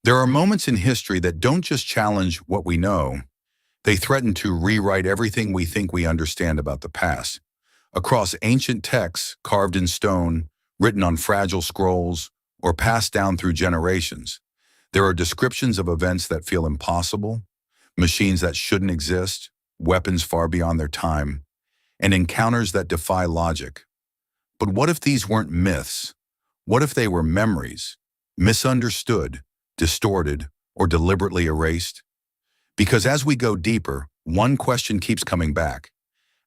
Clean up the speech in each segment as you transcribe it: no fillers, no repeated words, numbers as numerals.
There are moments in history that don't just challenge what we know, they threaten to rewrite everything we think we understand about the past. Across ancient texts carved in stone, written on fragile scrolls, or passed down through generations, there are descriptions of events that feel impossible, machines that shouldn't exist, weapons far beyond their time, and encounters that defy logic. But what if these weren't myths? What if they were memories, misunderstood, distorted, or deliberately erased? Because as we go deeper, one question keeps coming back.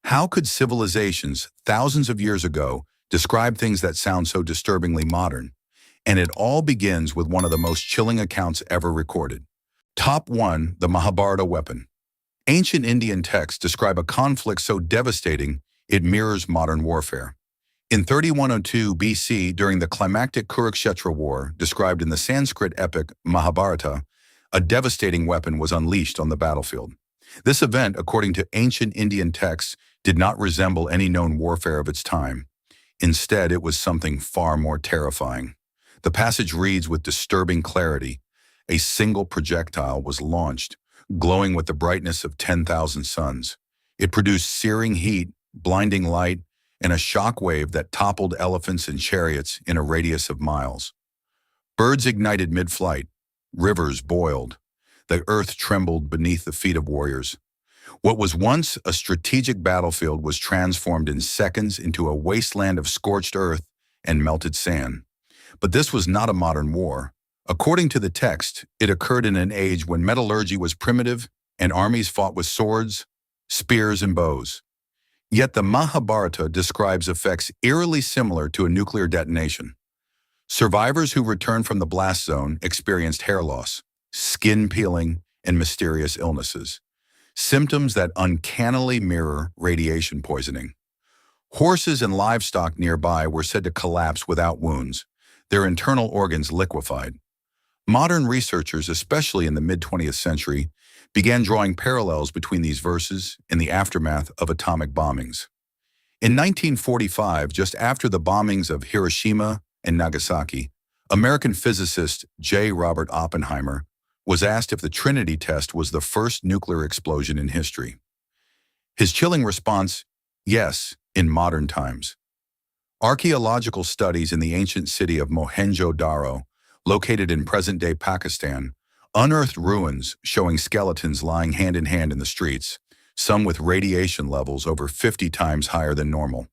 How could civilizations thousands of years ago describe things that sound so disturbingly modern? And it all begins with one of the most chilling accounts ever recorded. Top 1, the Mahabharata weapon. Ancient Indian texts describe a conflict so devastating it mirrors modern warfare. In 3102 BC, during the climactic Kurukshetra War, described in the Sanskrit epic Mahabharata, a devastating weapon was unleashed on the battlefield. This event, according to ancient Indian texts, did not resemble any known warfare of its time. Instead, it was something far more terrifying. The passage reads with disturbing clarity. A single projectile was launched, glowing with the brightness of 10,000 suns. It produced searing heat, blinding light, and a shock wave that toppled elephants and chariots in a radius of miles. Birds ignited mid-flight. Rivers boiled. The earth trembled beneath the feet of warriors. What was once a strategic battlefield was transformed in seconds into a wasteland of scorched earth and melted sand. But this was not a modern war. According to the text, it occurred in an age when metallurgy was primitive and armies fought with swords, spears, and bows. Yet the Mahabharata describes effects eerily similar to a nuclear detonation. Survivors who returned from the blast zone experienced hair loss, skin peeling, and mysterious illnesses, symptoms that uncannily mirror radiation poisoning. Horses and livestock nearby were said to collapse without wounds, their internal organs liquefied. Modern researchers, especially in the mid-20th century, began drawing parallels between these verses and the aftermath of atomic bombings. In 1945, just after the bombings of Hiroshima and Nagasaki, American physicist J. Robert Oppenheimer was asked if the Trinity test was the first nuclear explosion in history. His chilling response, yes, in modern times. Archaeological studies in the ancient city of Mohenjo-Daro, located in present-day Pakistan, unearthed ruins showing skeletons lying hand-in-hand in the streets, some with radiation levels over 50 times higher than normal.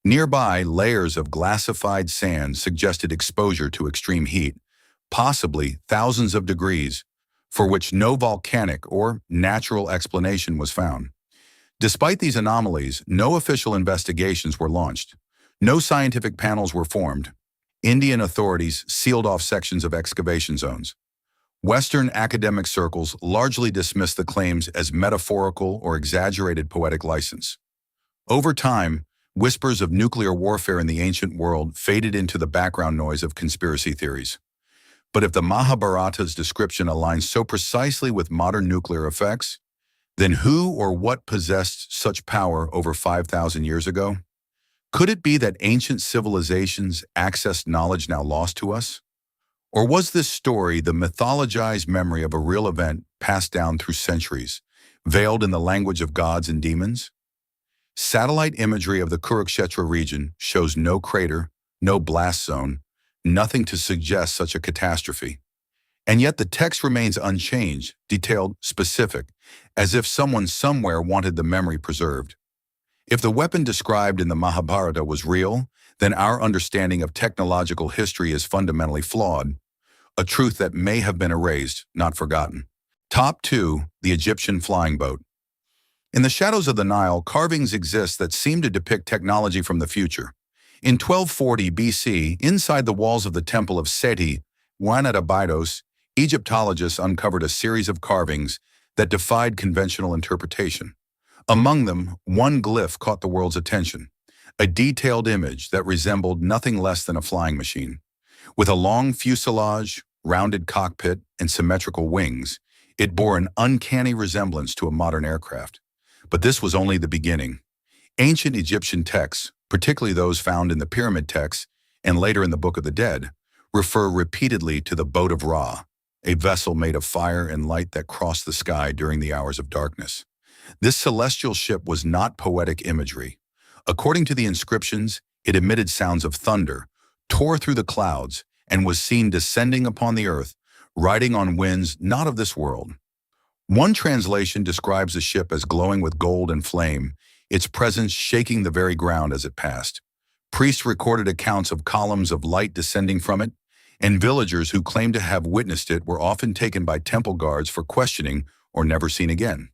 Nearby, layers of glassified sand suggested exposure to extreme heat, possibly thousands of degrees, for which no volcanic or natural explanation was found. Despite these anomalies, no official investigations were launched. No scientific panels were formed. Indian authorities sealed off sections of excavation zones. Western academic circles largely dismissed the claims as metaphorical or exaggerated poetic license. Over time, whispers of nuclear warfare in the ancient world faded into the background noise of conspiracy theories. But if the Mahabharata's description aligns so precisely with modern nuclear effects, then who or what possessed such power over 5,000 years ago? Could it be that ancient civilizations accessed knowledge now lost to us? Or was this story the mythologized memory of a real event passed down through centuries, veiled in the language of gods and demons? Satellite imagery of the Kurukshetra region shows no crater, no blast zone, nothing to suggest such a catastrophe. And yet the text remains unchanged, detailed, specific, as if someone somewhere wanted the memory preserved. If the weapon described in the Mahabharata was real, then our understanding of technological history is fundamentally flawed, a truth that may have been erased, not forgotten. Top 2, the Egyptian flying boat. In the shadows of the Nile, carvings exist that seem to depict technology from the future. In 1240 BC, inside the walls of the temple of Seti, at Abydos, Egyptologists uncovered a series of carvings that defied conventional interpretation. Among them, one glyph caught the world's attention, a detailed image that resembled nothing less than a flying machine. With a long fuselage, rounded cockpit, and symmetrical wings, it bore an uncanny resemblance to a modern aircraft. But this was only the beginning. Ancient Egyptian texts, particularly those found in the pyramid texts and later in the Book of the Dead, refer repeatedly to the Boat of Ra, a vessel made of fire and light that crossed the sky during the hours of darkness. This celestial ship was not poetic imagery. According to the inscriptions, it emitted sounds of thunder, tore through the clouds, and was seen descending upon the earth, riding on winds not of this world. One translation describes the ship as glowing with gold and flame, its presence shaking the very ground as it passed. Priests recorded accounts of columns of light descending from it, and villagers who claimed to have witnessed it were often taken by temple guards for questioning or never seen again.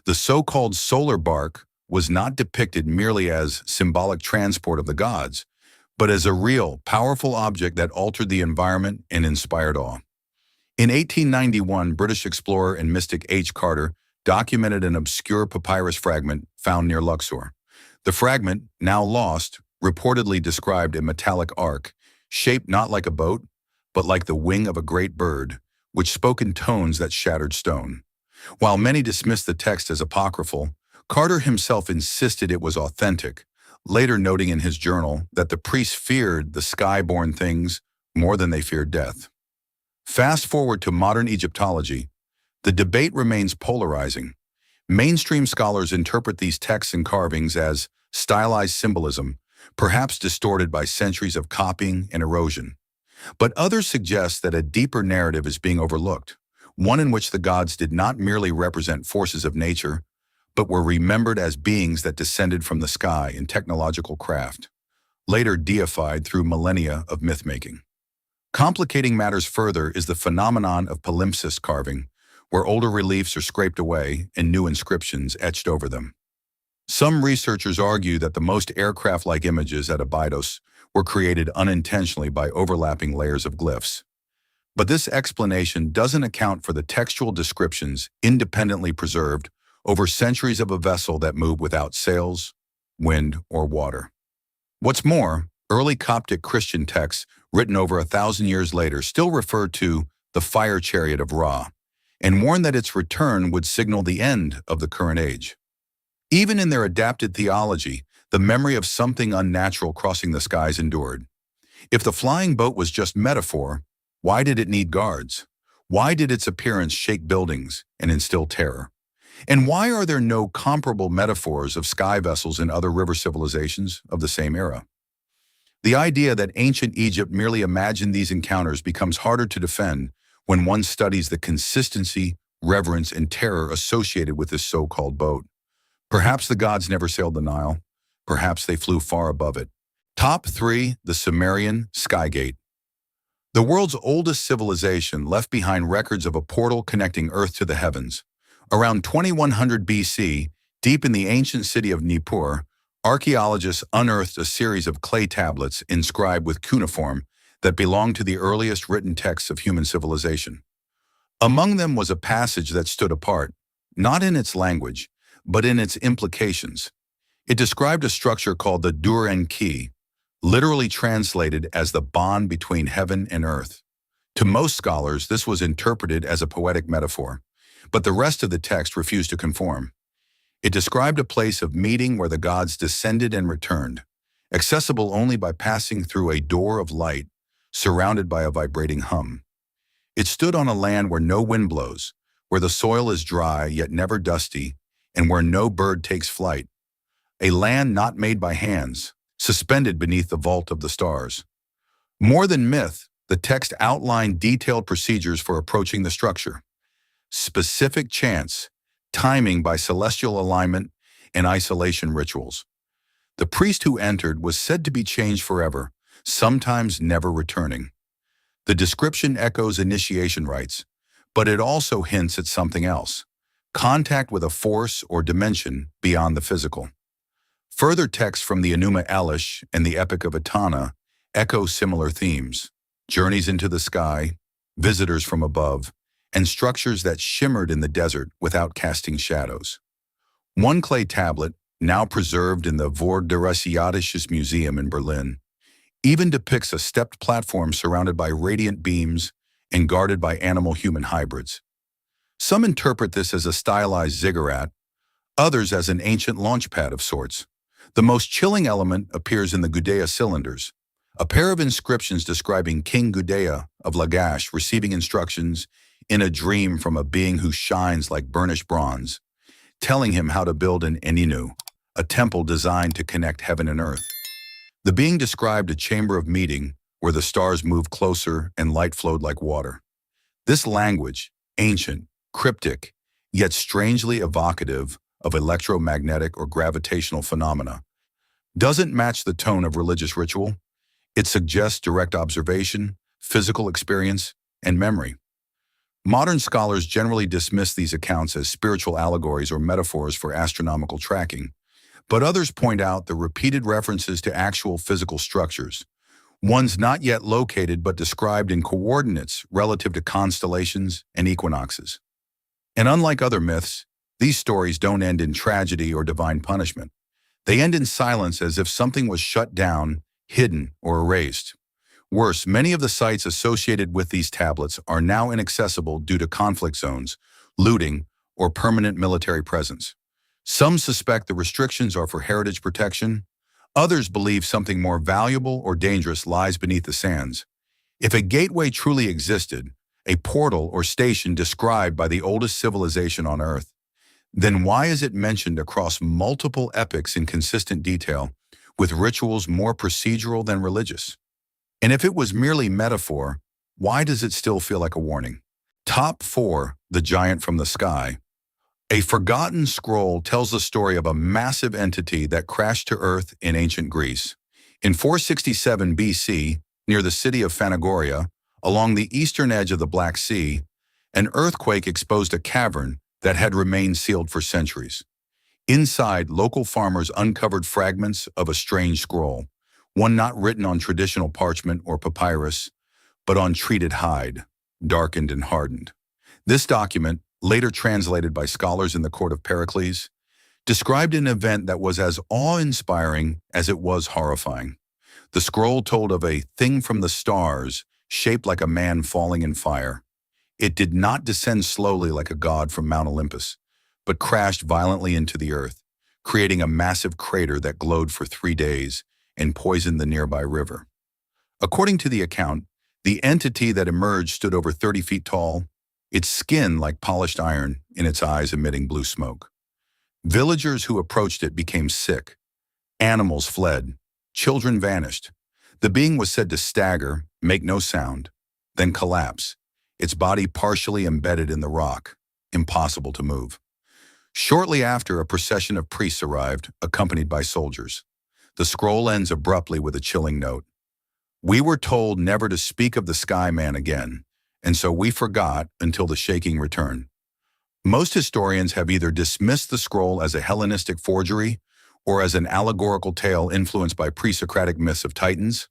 The so-called solar bark was not depicted merely as symbolic transport of the gods, but as a real, powerful object that altered the environment and inspired awe. In 1891, British explorer and mystic H. Carter documented an obscure papyrus fragment found near Luxor. The fragment, now lost, reportedly described a metallic ark, shaped not like a boat, but like the wing of a great bird, which spoke in tones that shattered stone. While many dismissed the text as apocryphal, Carter himself insisted it was authentic, later noting in his journal that the priests feared the sky-born things more than they feared death. Fast forward to modern Egyptology, the debate remains polarizing. Mainstream scholars interpret these texts and carvings as stylized symbolism, perhaps distorted by centuries of copying and erosion. But others suggest that a deeper narrative is being overlooked, one in which the gods did not merely represent forces of nature, but were remembered as beings that descended from the sky in technological craft, later deified through millennia of myth-making. Complicating matters further is the phenomenon of palimpsest carving, where older reliefs are scraped away and new inscriptions etched over them. Some researchers argue that the most aircraft-like images at Abydos were created unintentionally by overlapping layers of glyphs. But this explanation doesn't account for the textual descriptions independently preserved over centuries of a vessel that moved without sails, wind, or water. What's more, early Coptic Christian texts, written over 1,000 years later, still refer to the fire chariot of Ra, and warn that its return would signal the end of the current age. Even in their adapted theology, the memory of something unnatural crossing the skies endured. If the flying boat was just metaphor, why did it need guards? Why did its appearance shake buildings and instill terror? And why are there no comparable metaphors of sky vessels in other river civilizations of the same era? The idea that ancient Egypt merely imagined these encounters becomes harder to defend when one studies the consistency, reverence, and terror associated with this so-called boat. Perhaps the gods never sailed the Nile. Perhaps they flew far above it. Top 3. The Sumerian Skygate. The world's oldest civilization left behind records of a portal connecting Earth to the heavens. Around 2100 BC, deep in the ancient city of Nippur, archaeologists unearthed a series of clay tablets inscribed with cuneiform that belonged to the earliest written texts of human civilization. Among them was a passage that stood apart, not in its language, but in its implications. It described a structure called the Dur-en-Ki, literally translated as the bond between heaven and earth. To most scholars, this was interpreted as a poetic metaphor, but the rest of the text refused to conform. It described a place of meeting where the gods descended and returned, accessible only by passing through a door of light, surrounded by a vibrating hum. It stood on a land where no wind blows, where the soil is dry yet never dusty, and where no bird takes flight. A land not made by hands, suspended beneath the vault of the stars. More than myth, the text outlined detailed procedures for approaching the structure. Specific chants, timing by celestial alignment, and isolation rituals. The priest who entered was said to be changed forever, sometimes never returning. The description echoes initiation rites, but it also hints at something else: contact with a force or dimension beyond the physical. Further texts from the Enuma Elish and the Epic of Etana echo similar themes: journeys into the sky, visitors from above, and structures that shimmered in the desert without casting shadows. One clay tablet, now preserved in the Vorderasiatisches Museum in Berlin, even depicts a stepped platform surrounded by radiant beams and guarded by animal-human hybrids. Some interpret this as a stylized ziggurat, others as an ancient launch pad of sorts. The most chilling element appears in the Gudea cylinders, a pair of inscriptions describing King Gudea of Lagash receiving instructions in a dream from a being who shines like burnished bronze, telling him how to build an Eninu, a temple designed to connect heaven and earth. The being described a chamber of meeting where the stars moved closer and light flowed like water. This language, ancient, cryptic, yet strangely evocative of electromagnetic or gravitational phenomena, doesn't match the tone of religious ritual. It suggests direct observation, physical experience, and memory. Modern scholars generally dismiss these accounts as spiritual allegories or metaphors for astronomical tracking, but others point out the repeated references to actual physical structures, ones not yet located but described in coordinates relative to constellations and equinoxes. And unlike other myths, these stories don't end in tragedy or divine punishment. They end in silence, as if something was shut down, hidden, or erased. Worse, many of the sites associated with these tablets are now inaccessible due to conflict zones, looting, or permanent military presence. Some suspect the restrictions are for heritage protection. Others believe something more valuable or dangerous lies beneath the sands. If a gateway truly existed, a portal or station described by the oldest civilization on Earth, then why is it mentioned across multiple epochs in consistent detail, with rituals more procedural than religious? And if it was merely metaphor, why does it still feel like a warning? Top 4, The Giant from the Sky. A forgotten scroll tells the story of a massive entity that crashed to Earth in ancient Greece. In 467 BC, near the city of Phanagoria, along the eastern edge of the Black Sea, an earthquake exposed a cavern that had remained sealed for centuries. Inside, local farmers uncovered fragments of a strange scroll, one not written on traditional parchment or papyrus, but on treated hide, darkened and hardened. This document, later translated by scholars in the court of Pericles, described an event that was as awe-inspiring as it was horrifying. The scroll told of a thing from the stars, shaped like a man falling in fire. It did not descend slowly like a god from Mount Olympus, but crashed violently into the earth, creating a massive crater that glowed for 3 days and poisoned the nearby river. According to the account, the entity that emerged stood over 30 feet tall, its skin like polished iron, in its eyes emitting blue smoke. Villagers who approached it became sick. Animals fled. Children vanished. The being was said to stagger, make no sound, then collapse, its body partially embedded in the rock, impossible to move. Shortly after, a procession of priests arrived, accompanied by soldiers. The scroll ends abruptly with a chilling note. We were told never to speak of the Sky Man again, and so we forgot until the shaking returned. Most historians have either dismissed the scroll as a Hellenistic forgery or as an allegorical tale influenced by pre-Socratic myths of Titans,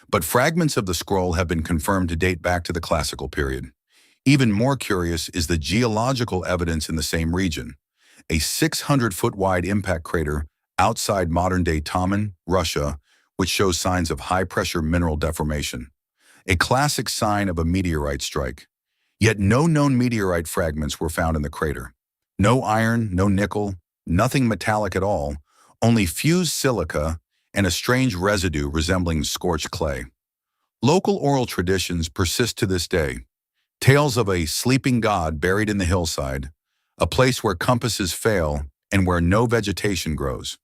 but fragments of the scroll have been confirmed to date back to the classical period. Even more curious is the geological evidence in the same region. A 600-foot-wide impact crater outside modern-day Taman, Russia, which shows signs of high-pressure mineral deformation, a classic sign of a meteorite strike. Yet no known meteorite fragments were found in the crater. No iron, no nickel, nothing metallic at all, only fused silica and a strange residue resembling scorched clay. Local oral traditions persist to this day. Tales of a sleeping god buried in the hillside, a place where compasses fail and where no vegetation grows.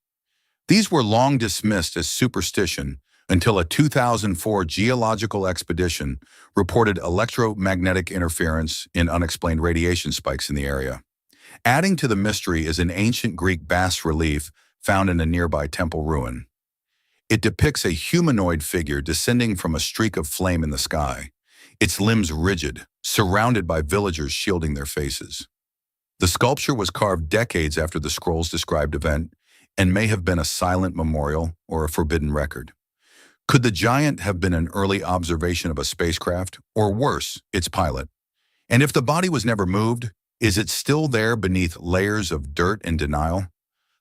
These were long dismissed as superstition until a 2004 geological expedition reported electromagnetic interference in unexplained radiation spikes in the area. Adding to the mystery is an ancient Greek bas-relief found in a nearby temple ruin. It depicts a humanoid figure descending from a streak of flame in the sky, its limbs rigid, surrounded by villagers shielding their faces. The sculpture was carved decades after the scroll's described event and may have been a silent memorial or a forbidden record. Could the giant have been an early observation of a spacecraft, or worse, its pilot? And if the body was never moved, is it still there beneath layers of dirt and denial?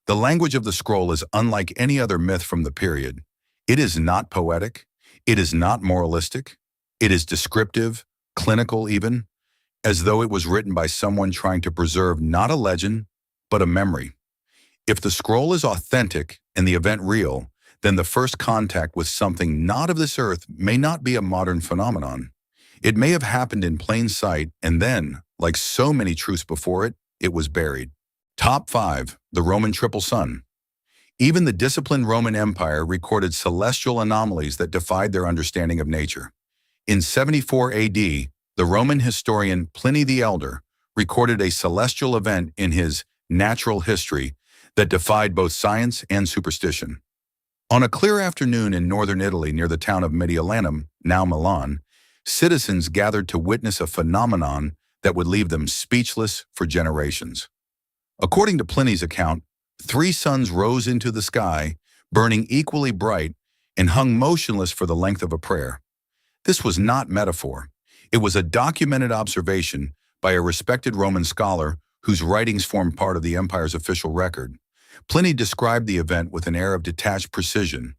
The language of the scroll is unlike any other myth from the period. It is not poetic. It is not moralistic. It is descriptive, clinical even, as though it was written by someone trying to preserve not a legend, but a memory. If the scroll is authentic and the event real, then the first contact with something not of this earth may not be a modern phenomenon. It may have happened in plain sight, and then, like so many truths before it, it was buried. Top 5. The Roman Triple Sun. Even the disciplined Roman Empire recorded celestial anomalies that defied their understanding of nature. In 74 AD, the Roman historian Pliny the Elder recorded a celestial event in his Natural History that defied both science and superstition. On a clear afternoon in northern Italy near the town of Mediolanum, now Milan, citizens gathered to witness a phenomenon that would leave them speechless for generations. According to Pliny's account, 3 suns rose into the sky, burning equally bright, and hung motionless for the length of a prayer. This was not metaphor. It was a documented observation by a respected Roman scholar whose writings formed part of the empire's official record. Pliny described the event with an air of detached precision.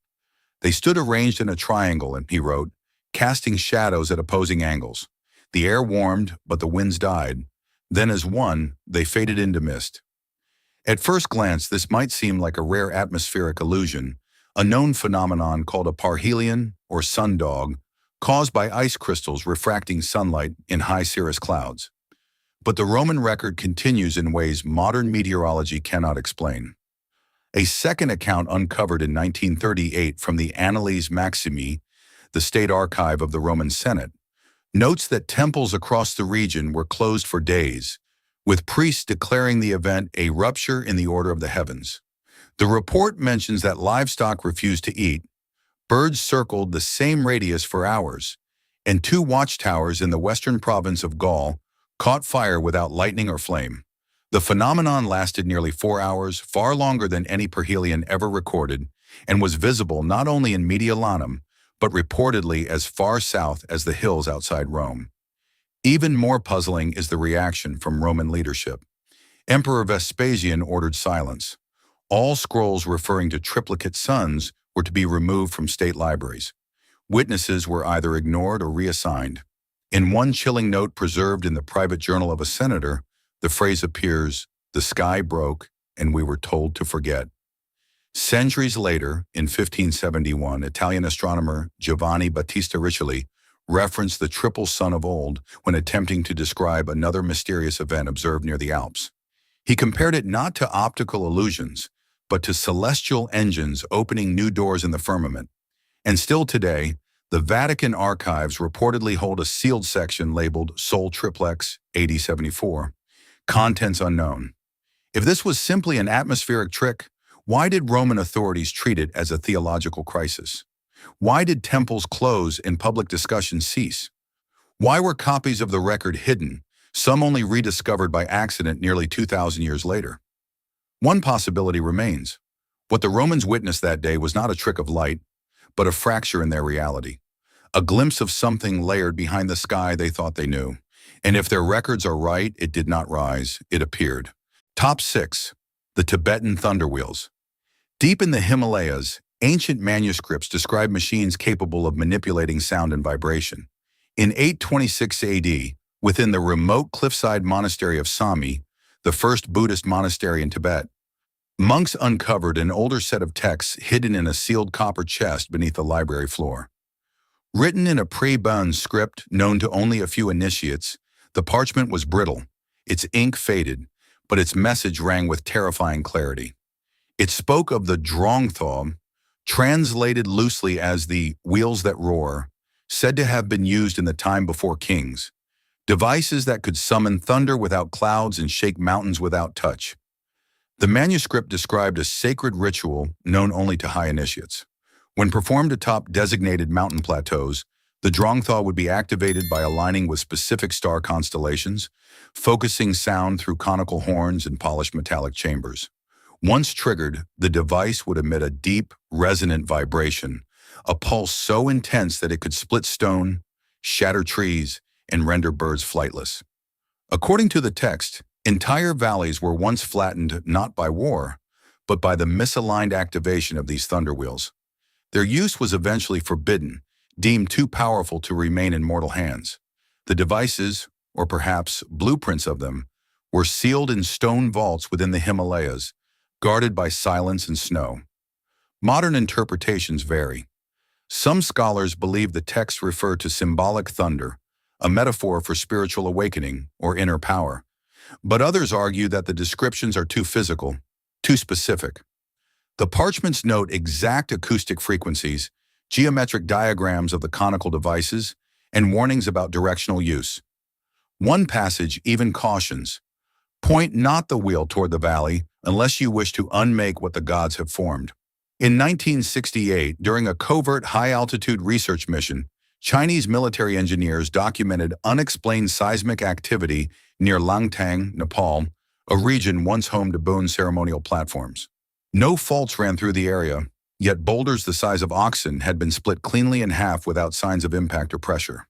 They stood arranged in a triangle, and he wrote, casting shadows at opposing angles. The air warmed, but the winds died. Then as one, they faded into mist. At first glance, this might seem like a rare atmospheric illusion, a known phenomenon called a parhelion or sundog, caused by ice crystals refracting sunlight in high cirrus clouds. But the Roman record continues in ways modern meteorology cannot explain. A second account uncovered in 1938 from the Annales Maximi, the state archive of the Roman Senate, notes that temples across the region were closed for days, with priests declaring the event a rupture in the order of the heavens. The report mentions that livestock refused to eat, birds circled the same radius for hours, and 2 watchtowers in the western province of Gaul caught fire without lightning or flame. The phenomenon lasted nearly 4 hours, far longer than any perihelion ever recorded, and was visible not only in Mediolanum, but reportedly as far south as the hills outside Rome. Even more puzzling is the reaction from Roman leadership. Emperor Vespasian ordered silence. All scrolls referring to triplicate suns were to be removed from state libraries. Witnesses were either ignored or reassigned. In one chilling note preserved in the private journal of a senator, the phrase appears, "The sky broke, and we were told to forget." Centuries later, in 1571, Italian astronomer Giovanni Battista Riccioli referenced the triple sun of old when attempting to describe another mysterious event observed near the Alps. He compared it not to optical illusions, but to celestial engines opening new doors in the firmament. And still today, the Vatican archives reportedly hold a sealed section labeled Sol Triplex AD 74, contents unknown. If this was simply an atmospheric trick, why did Roman authorities treat it as a theological crisis? Why did temples close and public discussion cease? Why were copies of the record hidden, some only rediscovered by accident nearly 2,000 years later? One possibility remains. What the Romans witnessed that day was not a trick of light, but a fracture in their reality. A glimpse of something layered behind the sky they thought they knew. And if their records are right, it did not rise, it appeared. Top 6. The Tibetan Thunder Wheels. Deep in the Himalayas, ancient manuscripts describe machines capable of manipulating sound and vibration. In 826 AD, within the remote cliffside monastery of Sami, the first Buddhist monastery in Tibet, monks uncovered an older set of texts hidden in a sealed copper chest beneath the library floor. Written in a pre-Bun script known to only a few initiates, the parchment was brittle, its ink faded, but its message rang with terrifying clarity. It spoke of the Drongthaw, translated loosely as the wheels that roar, said to have been used in the time before kings, devices that could summon thunder without clouds and shake mountains without touch. The manuscript described a sacred ritual known only to high initiates. When performed atop designated mountain plateaus, the Drongthaw would be activated by aligning with specific star constellations, focusing sound through conical horns and polished metallic chambers. Once triggered, the device would emit a deep, resonant vibration, a pulse so intense that it could split stone, shatter trees, and render birds flightless. According to the text, entire valleys were once flattened not by war, but by the misaligned activation of these thunder wheels. Their use was eventually forbidden, deemed too powerful to remain in mortal hands. The devices, or perhaps blueprints of them, were sealed in stone vaults within the Himalayas, guarded by silence and snow. Modern interpretations vary. Some scholars believe the texts refer to symbolic thunder, a metaphor for spiritual awakening or inner power. But others argue that the descriptions are too physical, too specific. The parchments note exact acoustic frequencies, geometric diagrams of the conical devices, and warnings about directional use. One passage even cautions, "Point not the wheel toward the valley unless you wish to unmake what the gods have formed." In 1968, during a covert high-altitude research mission, Chinese military engineers documented unexplained seismic activity near Langtang, Nepal, a region once home to bone ceremonial platforms. No faults ran through the area, yet boulders the size of oxen had been split cleanly in half without signs of impact or pressure.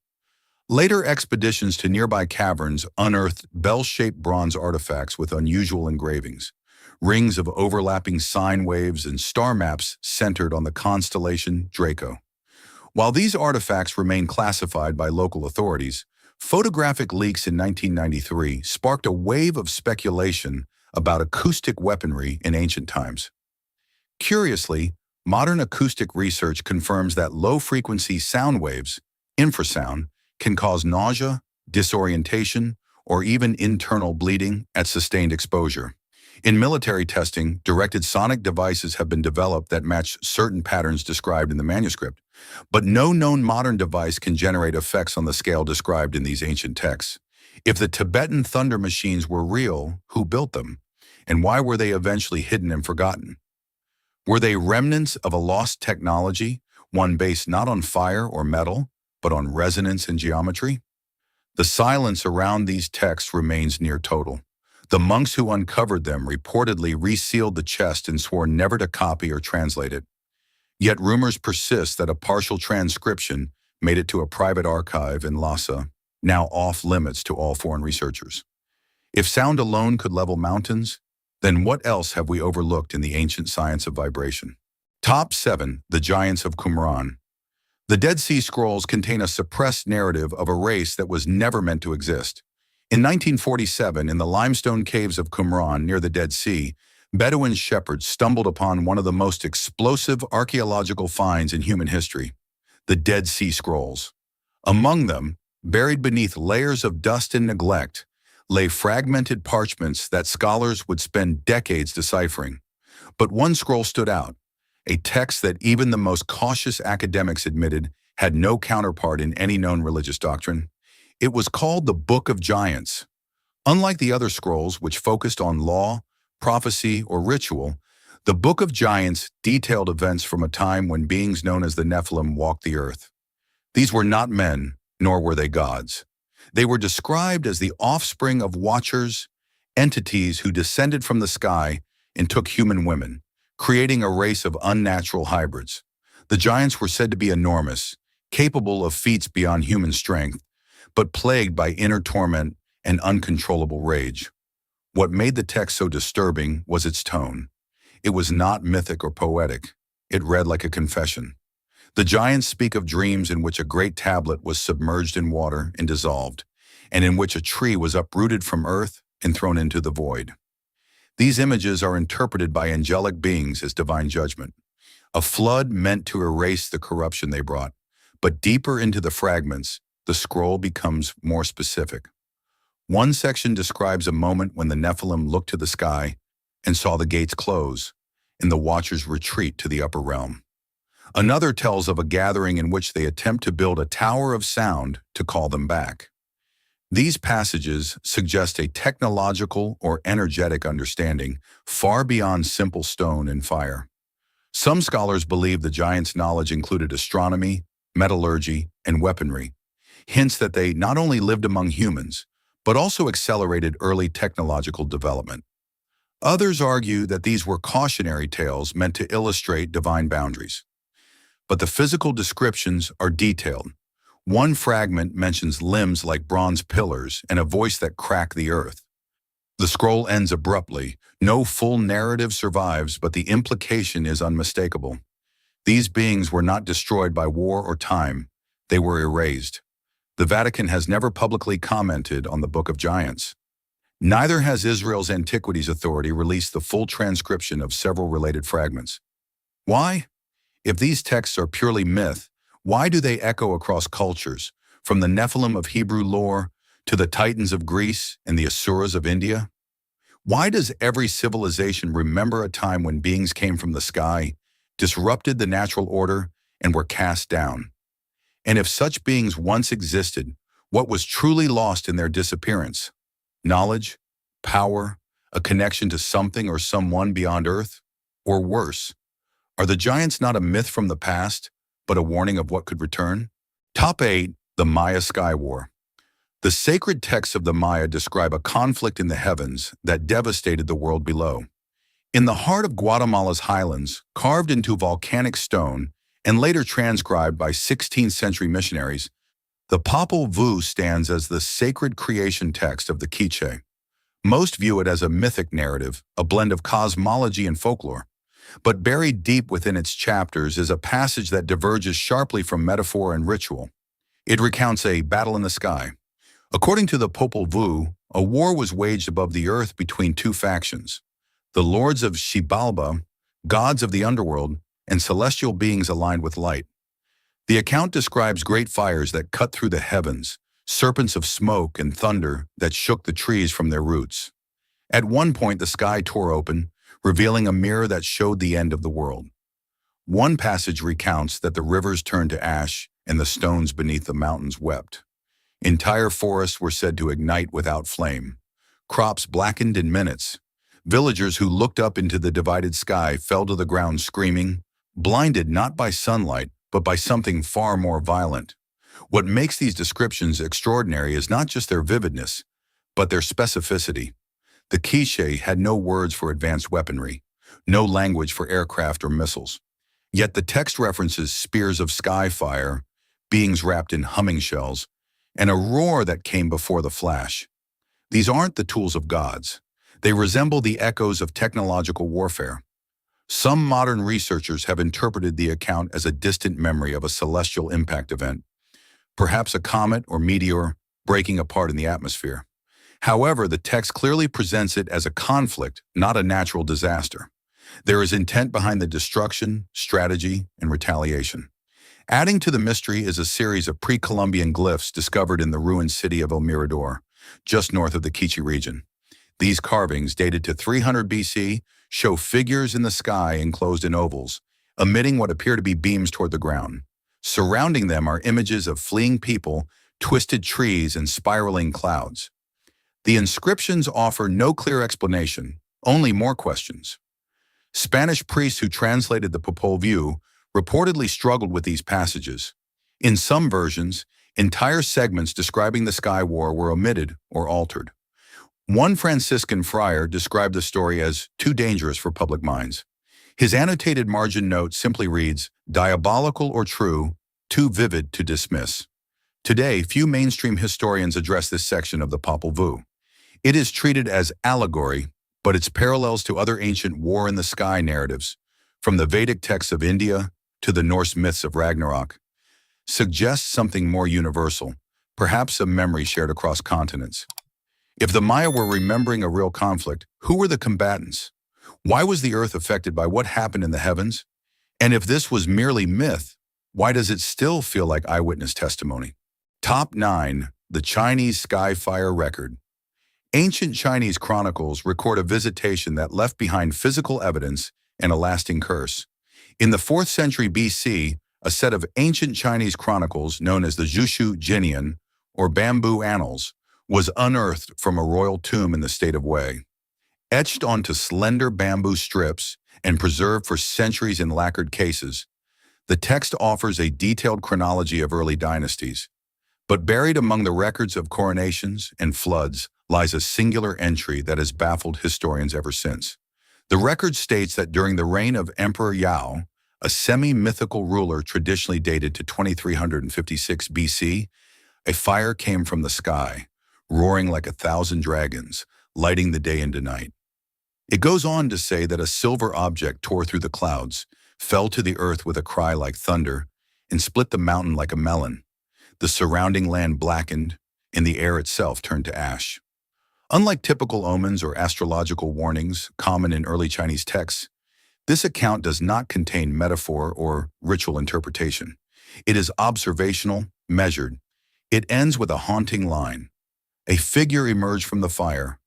Later expeditions to nearby caverns unearthed bell-shaped bronze artifacts with unusual engravings, rings of overlapping sine waves and star maps centered on the constellation Draco. While these artifacts remain classified by local authorities, photographic leaks in 1993 sparked a wave of speculation about acoustic weaponry in ancient times. Curiously, modern acoustic research confirms that low-frequency sound waves, infrasound, can cause nausea, disorientation, or even internal bleeding at sustained exposure. In military testing, directed sonic devices have been developed that match certain patterns described in the manuscript, but no known modern device can generate effects on the scale described in these ancient texts. If the Tibetan thunder machines were real, who built them? And why were they eventually hidden and forgotten? Were they remnants of a lost technology, one based not on fire or metal, but on resonance and geometry? The silence around these texts remains near total. The monks who uncovered them reportedly resealed the chest and swore never to copy or translate it. Yet rumors persist that a partial transcription made it to a private archive in Lhasa, now off limits to all foreign researchers. If sound alone could level mountains, then what else have we overlooked in the ancient science of vibration? Top 7. The Giants of Qumran. The Dead Sea Scrolls contain a suppressed narrative of a race that was never meant to exist. In 1947, in the limestone caves of Qumran near the Dead Sea, Bedouin shepherds stumbled upon one of the most explosive archaeological finds in human history, the Dead Sea Scrolls. Among them, buried beneath layers of dust and neglect, lay fragmented parchments that scholars would spend decades deciphering. But one scroll stood out, a text that even the most cautious academics admitted had no counterpart in any known religious doctrine. It was called the Book of Giants. Unlike the other scrolls, which focused on law, prophecy, or ritual, the Book of Giants detailed events from a time when beings known as the Nephilim walked the earth. These were not men, nor were they gods. They were described as the offspring of watchers, entities who descended from the sky and took human women, creating a race of unnatural hybrids. The giants were said to be enormous, capable of feats beyond human strength, but plagued by inner torment and uncontrollable rage. What made the text so disturbing was its tone. It was not mythic or poetic. It read like a confession. The giants speak of dreams in which a great tablet was submerged in water and dissolved, and in which a tree was uprooted from earth and thrown into the void. These images are interpreted by angelic beings as divine judgment, a flood meant to erase the corruption they brought. But deeper into the fragments, the scroll becomes more specific. One section describes a moment when the Nephilim looked to the sky and saw the gates close, and the watchers retreat to the upper realm. Another tells of a gathering in which they attempt to build a tower of sound to call them back. These passages suggest a technological or energetic understanding far beyond simple stone and fire. Some scholars believe the giants' knowledge included astronomy, metallurgy, and weaponry, hints that they not only lived among humans, but also accelerated early technological development. Others argue that these were cautionary tales meant to illustrate divine boundaries. But the physical descriptions are detailed. One fragment mentions limbs like bronze pillars and a voice that cracked the earth. The scroll ends abruptly. No full narrative survives, but the implication is unmistakable. These beings were not destroyed by war or time. They were erased. The Vatican has never publicly commented on the Book of Giants. Neither has Israel's Antiquities Authority released the full transcription of several related fragments. Why? If these texts are purely myth, why do they echo across cultures, from the Nephilim of Hebrew lore to the Titans of Greece and the Asuras of India? Why does every civilization remember a time when beings came from the sky, disrupted the natural order, and were cast down? And if such beings once existed, what was truly lost in their disappearance? Knowledge, power, a connection to something or someone beyond Earth? Or worse, are the giants not a myth from the past, but a warning of what could return? Top 8. The Maya Sky War. The sacred texts of the Maya describe a conflict in the heavens that devastated the world below. In the heart of Guatemala's highlands, carved into volcanic stone and later transcribed by 16th century missionaries, the Popol Vuh stands as the sacred creation text of the Quiche. Most view it as a mythic narrative, a blend of cosmology and folklore. But buried deep within its chapters is a passage that diverges sharply from metaphor and ritual. It recounts a battle in the sky. According to the Popol Vuh, a war was waged above the earth between two factions: the lords of Xibalba, gods of the underworld, and celestial beings aligned with light. The account describes great fires that cut through the heavens, serpents of smoke and thunder that shook the trees from their roots. At one point, the sky tore open, revealing a mirror that showed the end of the world. One passage recounts that the rivers turned to ash and the stones beneath the mountains wept. Entire forests were said to ignite without flame. Crops blackened in minutes. Villagers who looked up into the divided sky fell to the ground screaming, blinded not by sunlight, but by something far more violent. What makes these descriptions extraordinary is not just their vividness, but their specificity. The Quiche had no words for advanced weaponry, no language for aircraft or missiles. Yet the text references spears of sky fire, beings wrapped in humming shells, and a roar that came before the flash. These aren't the tools of gods. They resemble the echoes of technological warfare. Some modern researchers have interpreted the account as a distant memory of a celestial impact event, perhaps a comet or meteor breaking apart in the atmosphere. However, the text clearly presents it as a conflict, not a natural disaster. There is intent behind the destruction, strategy, and retaliation. Adding to the mystery is a series of pre-Columbian glyphs discovered in the ruined city of El Mirador, just north of the Quiche region. These carvings, dated to 300 BC, show figures in the sky enclosed in ovals, emitting what appear to be beams toward the ground. Surrounding them are images of fleeing people, twisted trees, and spiraling clouds. The inscriptions offer no clear explanation, only more questions. Spanish priests who translated the Popol Vuh reportedly struggled with these passages. In some versions, entire segments describing the sky war were omitted or altered. One Franciscan friar described the story as too dangerous for public minds. His annotated margin note simply reads, "Diabolical or true, too vivid to dismiss." Today, few mainstream historians address this section of the Popol Vuh. It is treated as allegory, but its parallels to other ancient war in the sky narratives, from the Vedic texts of India to the Norse myths of Ragnarok, suggests something more universal, perhaps a memory shared across continents. If the Maya were remembering a real conflict, who were the combatants? Why was the earth affected by what happened in the heavens? And if this was merely myth, why does it still feel like eyewitness testimony? Top 9. The Chinese Sky Fire Record. Ancient Chinese chronicles record a visitation that left behind physical evidence and a lasting curse. In the 4th century BC, a set of ancient Chinese chronicles known as the Zhushu Jinian, or Bamboo Annals, was unearthed from a royal tomb in the state of Wei. Etched onto slender bamboo strips and preserved for centuries in lacquered cases, the text offers a detailed chronology of early dynasties. But buried among the records of coronations and floods lies a singular entry that has baffled historians ever since. The record states that during the reign of Emperor Yao, a semi-mythical ruler traditionally dated to 2356 BC, a fire came from the sky, roaring like 1,000 dragons, lighting the day into night. It goes on to say that a silver object tore through the clouds, fell to the earth with a cry like thunder, and split the mountain like a melon. The surrounding land blackened, and the air itself turned to ash. Unlike typical omens or astrological warnings common in early Chinese texts, this account does not contain metaphor or ritual interpretation. It is observational, measured, It ends with a haunting line. A figure emerged from the fire,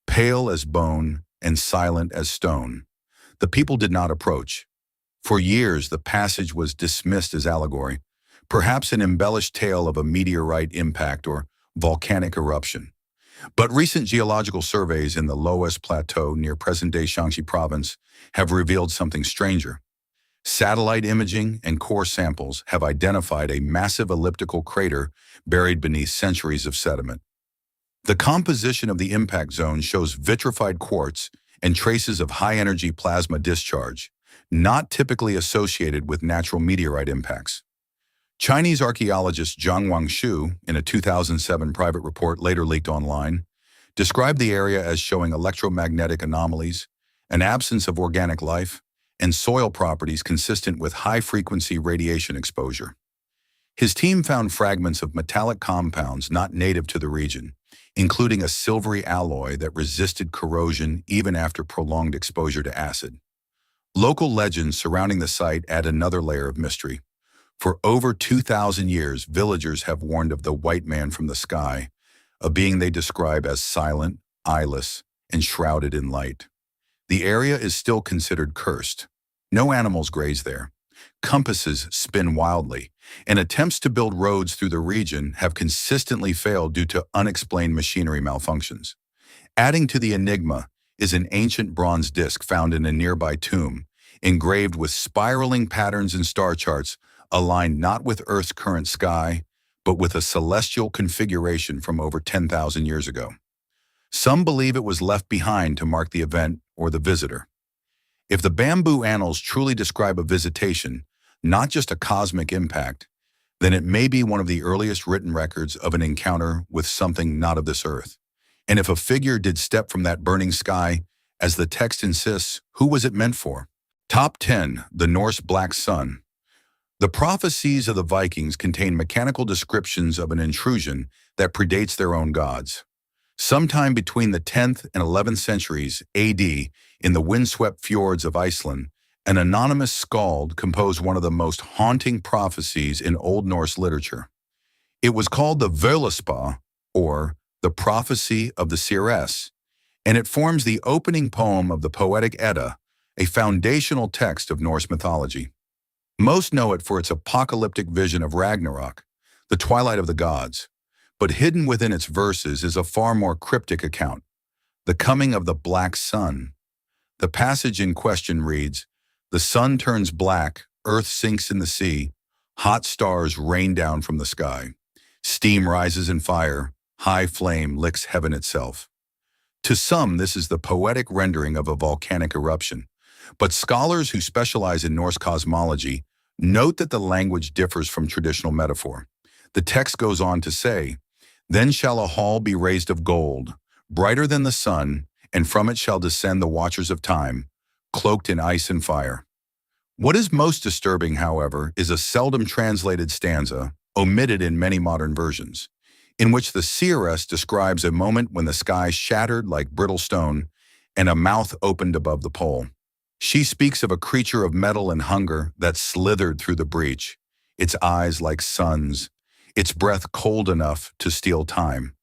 pale as bone and silent as stone. The people did not approach. For years, the passage was dismissed as allegory, perhaps an embellished tale of a meteorite impact or volcanic eruption. But recent geological surveys in the Loess Plateau near present-day Shaanxi province have revealed something stranger. Satellite imaging and core samples have identified a massive elliptical crater buried beneath centuries of sediment. The composition of the impact zone shows vitrified quartz and traces of high-energy plasma discharge, not typically associated with natural meteorite impacts. Chinese archaeologist Zhang Wangshu, in a 2007 private report later leaked online, described the area as showing electromagnetic anomalies, an absence of organic life, and soil properties consistent with high-frequency radiation exposure. His team found fragments of metallic compounds not native to the region, including a silvery alloy that resisted corrosion even after prolonged exposure to acid. Local legends surrounding the site add another layer of mystery. For over 2,000 years, villagers have warned of the white man from the sky, a being they describe as silent, eyeless, and shrouded in light. The area is still considered cursed. No animals graze there. Compasses spin wildly, and attempts to build roads through the region have consistently failed due to unexplained machinery malfunctions. Adding to the enigma is an ancient bronze disc found in a nearby tomb, engraved with spiraling patterns and star charts aligned not with Earth's current sky, but with a celestial configuration from over 10,000 years ago. Some believe it was left behind to mark the event or the visitor. If the bamboo annals truly describe a visitation, not just a cosmic impact, then it may be one of the earliest written records of an encounter with something not of this earth. And if a figure did step from that burning sky, as the text insists, who was it meant for? Top 10. The Norse Black Sun. The prophecies of the Vikings contain mechanical descriptions of an intrusion that predates their own gods. Sometime between the 10th and 11th centuries AD, in the windswept fjords of Iceland, an anonymous skald composed one of the most haunting prophecies in Old Norse literature. It was called the Völuspá, or the Prophecy of the Seeress, and it forms the opening poem of the Poetic Edda, a foundational text of Norse mythology. Most know it for its apocalyptic vision of Ragnarok, the twilight of the gods, but hidden within its verses is a far more cryptic account, the coming of the Black Sun. The passage in question reads, "The sun turns black, earth sinks in the sea, hot stars rain down from the sky. Steam rises in fire, high flame licks heaven itself." To some, this is the poetic rendering of a volcanic eruption, but scholars who specialize in Norse cosmology note that the language differs from traditional metaphor. The text goes on to say, "Then shall a hall be raised of gold, brighter than the sun, and from it shall descend the watchers of time, cloaked in ice and fire." What is most disturbing, however, is a seldom translated stanza, omitted in many modern versions, in which the seeress describes a moment when the sky shattered like brittle stone and a mouth opened above the pole. She speaks of a creature of metal and hunger that slithered through the breach, its eyes like suns, its breath cold enough to steal time.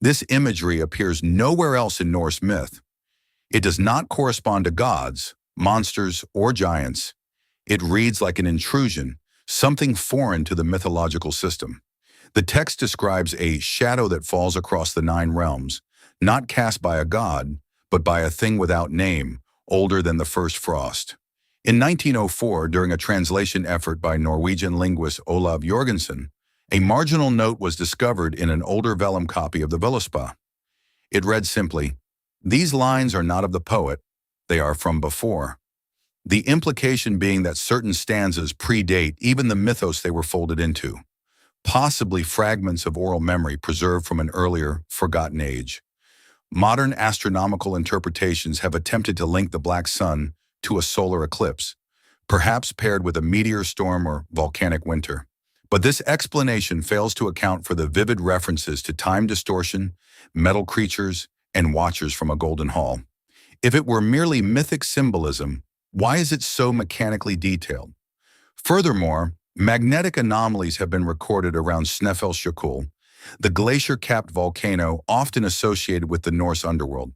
This imagery appears nowhere else in Norse myth. It does not correspond to gods, monsters, or giants. It reads like an intrusion, something foreign to the mythological system. The text describes a shadow that falls across the 9 realms, not cast by a god, but by a thing without name, older than the first frost. In 1904, during a translation effort by Norwegian linguist Olav Jorgensen, a marginal note was discovered in an older vellum copy of the Völuspá. It read simply, "These lines are not of the poet, they are from before." The implication being that certain stanzas predate even the mythos they were folded into, possibly fragments of oral memory preserved from an earlier, forgotten age. Modern astronomical interpretations have attempted to link the Black Sun to a solar eclipse, perhaps paired with a meteor storm or volcanic winter. But this explanation fails to account for the vivid references to time distortion, metal creatures, and watchers from a golden hall. If it were merely mythic symbolism, why is it so mechanically detailed? Furthermore, magnetic anomalies have been recorded around Snæfellsjökull, the glacier-capped volcano often associated with the Norse underworld.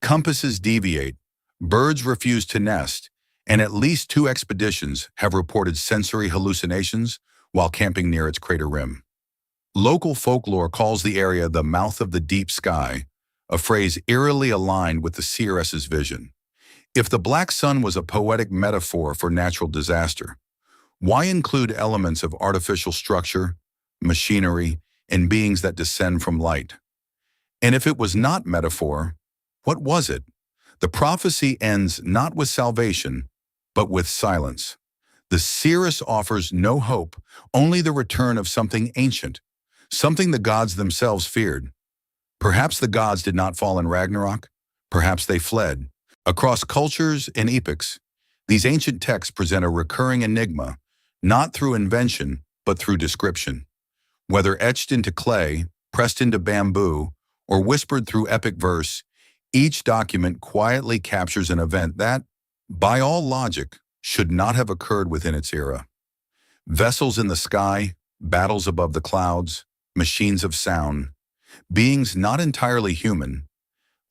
Compasses deviate, birds refuse to nest, and at least 2 expeditions have reported sensory hallucinations while camping near its crater rim. Local folklore calls the area the mouth of the deep sky, a phrase eerily aligned with the seeress's vision. If the black sun was a poetic metaphor for natural disaster, why include elements of artificial structure, machinery, and beings that descend from light? And if it was not metaphor, what was it? The prophecy ends not with salvation, but with silence. The seeress offers no hope, only the return of something ancient, something the gods themselves feared. Perhaps the gods did not fall in Ragnarok. Perhaps they fled. Across cultures and epochs, these ancient texts present a recurring enigma, not through invention, but through description. Whether etched into clay, pressed into bamboo, or whispered through epic verse, each document quietly captures an event that, by all logic, should not have occurred within its era. Vessels in the sky, battles above the clouds, machines of sound, beings not entirely human.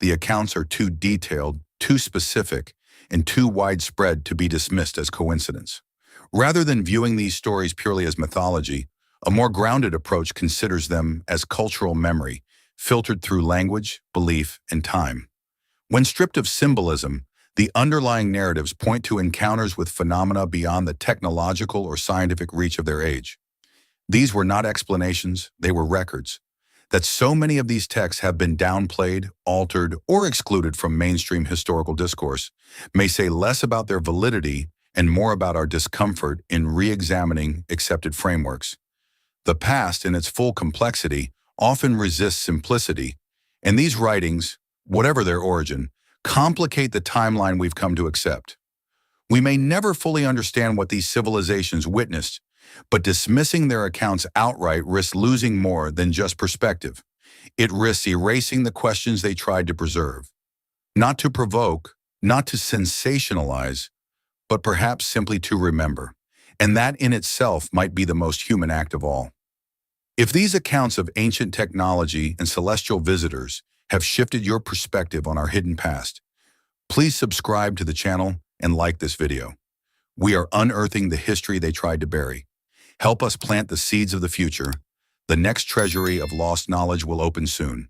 The accounts are too detailed, too specific, and too widespread to be dismissed as coincidence. Rather than viewing these stories purely as mythology, a more grounded approach considers them as cultural memory, filtered through language, belief, and time. When stripped of symbolism, the underlying narratives point to encounters with phenomena beyond the technological or scientific reach of their age. These were not explanations, they were records. That so many of these texts have been downplayed, altered, or excluded from mainstream historical discourse may say less about their validity and more about our discomfort in re-examining accepted frameworks. The past, in its full complexity, often resists simplicity, and these writings, whatever their origin, complicate the timeline we've come to accept. We may never fully understand what these civilizations witnessed, but dismissing their accounts outright risks losing more than just perspective. It risks erasing the questions they tried to preserve. Not to provoke, not to sensationalize, but perhaps simply to remember. And that in itself might be the most human act of all. If these accounts of ancient technology and celestial visitors have shifted your perspective on our hidden past, please subscribe to the channel and like this video. We are unearthing the history they tried to bury. Help us plant the seeds of the future. The next treasury of lost knowledge will open soon.